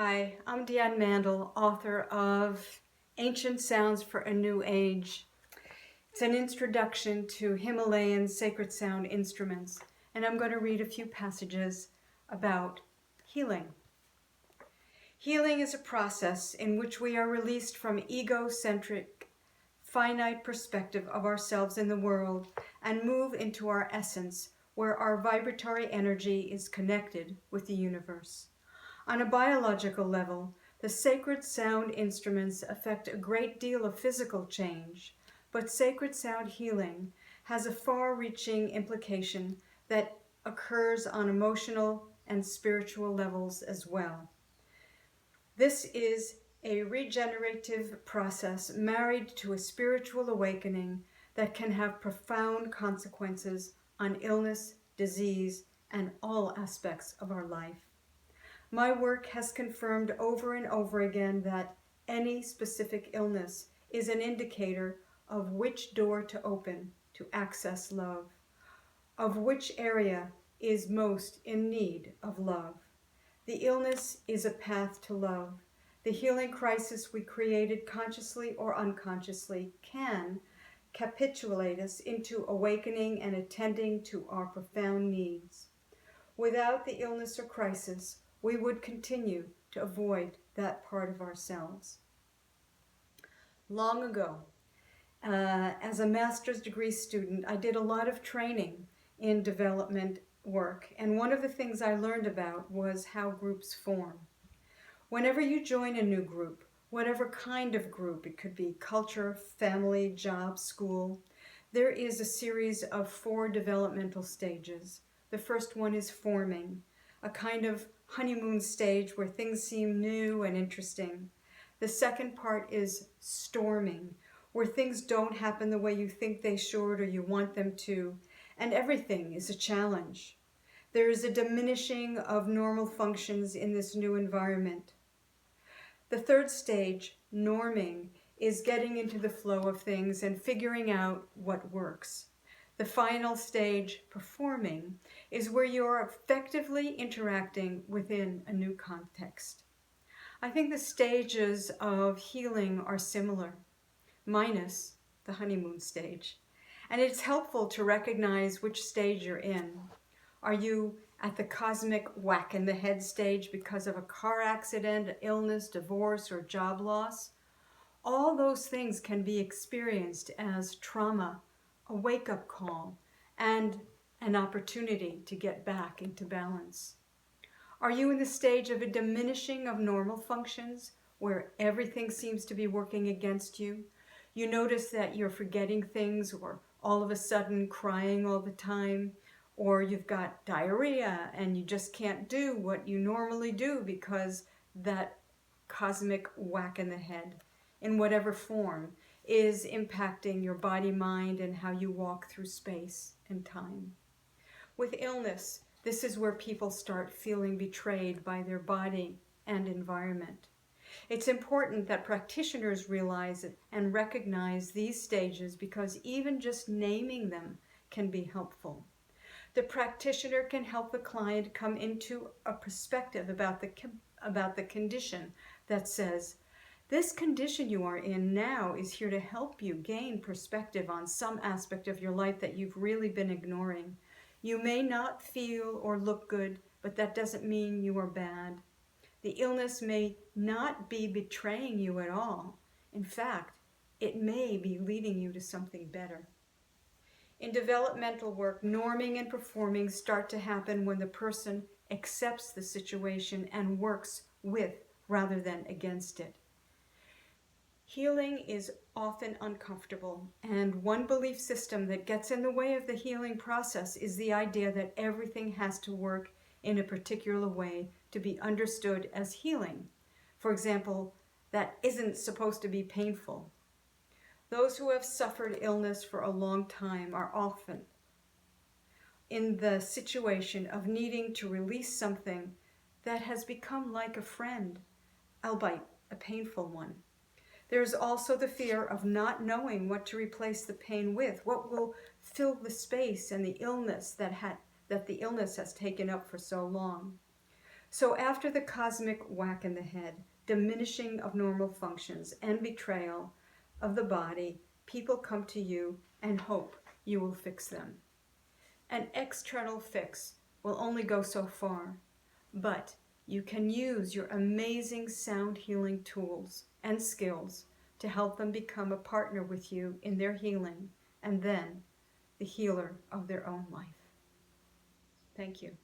Hi, I'm Diáne Mandle, author of Ancient Sounds for a New Age. It's an introduction to Himalayan Sacred Sound instruments, and I'm going to read a few passages about healing. Healing is a process in which we are released from egocentric, finite perspective of ourselves in the world and move into our essence, where our vibratory energy is connected with the universe. On a biological level, the sacred sound instruments affect a great deal of physical change, but sacred sound healing has a far-reaching implication that occurs on emotional and spiritual levels as well. This is a regenerative process married to a spiritual awakening that can have profound consequences on illness, disease, and all aspects of our life. My work has confirmed over and over again that any specific illness is an indicator of which door to open to access love, of which area is most in need of love. The illness is a path to love. The healing crisis we created consciously or unconsciously can capitulate us into awakening and attending to our profound needs. Without the illness or crisis, we would continue to avoid that part of ourselves. Long ago, as a master's degree student, I did a lot of training in development work, and one of the things I learned about was how groups form. Whenever you join a new group, whatever kind of group, it could be culture, family, job, school, there is a series of 4 developmental stages. The first one is forming, a kind of honeymoon stage where things seem new and interesting. The second part is storming, where things don't happen the way you think they should or you want them to, and everything is a challenge. There is a diminishing of normal functions in this new environment. The third stage, norming, is getting into the flow of things and figuring out what works. The final stage, performing, is where you are effectively interacting within a new context. I think the stages of healing are similar, minus the honeymoon stage. And it's helpful to recognize which stage you're in. Are you at the cosmic whack in the head stage because of a car accident, illness, divorce, or job loss? All those things can be experienced as trauma, a wake-up call, and an opportunity to get back into balance. Are you in the stage of a diminishing of normal functions where everything seems to be working against you? You notice that you're forgetting things, or all of a sudden crying all the time, or you've got diarrhea and you just can't do what you normally do because that cosmic whack in the head, in whatever form, is impacting your body, mind, and how you walk through space and time. With illness, this is where people start feeling betrayed by their body and environment. It's important that practitioners realize it and recognize these stages, because even just naming them can be helpful. The practitioner can help the client come into a perspective about the condition that says, this condition you are in now is here to help you gain perspective on some aspect of your life that you've really been ignoring. You may not feel or look good, but that doesn't mean you are bad. The illness may not be betraying you at all. In fact, it may be leading you to something better. In developmental work, norming and performing start to happen when the person accepts the situation and works with rather than against it. Healing is often uncomfortable, and one belief system that gets in the way of the healing process is the idea that everything has to work in a particular way to be understood as healing. For example, that isn't supposed to be painful. Those who have suffered illness for a long time are often in the situation of needing to release something that has become like a friend, albeit a painful one. There's also the fear of not knowing what to replace the pain with, what will fill the space and the illness that the illness has taken up for so long. So after the cosmic whack in the head, diminishing of normal functions, and betrayal of the body, people come to you and hope you will fix them. An external fix will only go so far, but you can use your amazing sound healing tools and skills to help them become a partner with you in their healing, and then the healer of their own life. Thank you.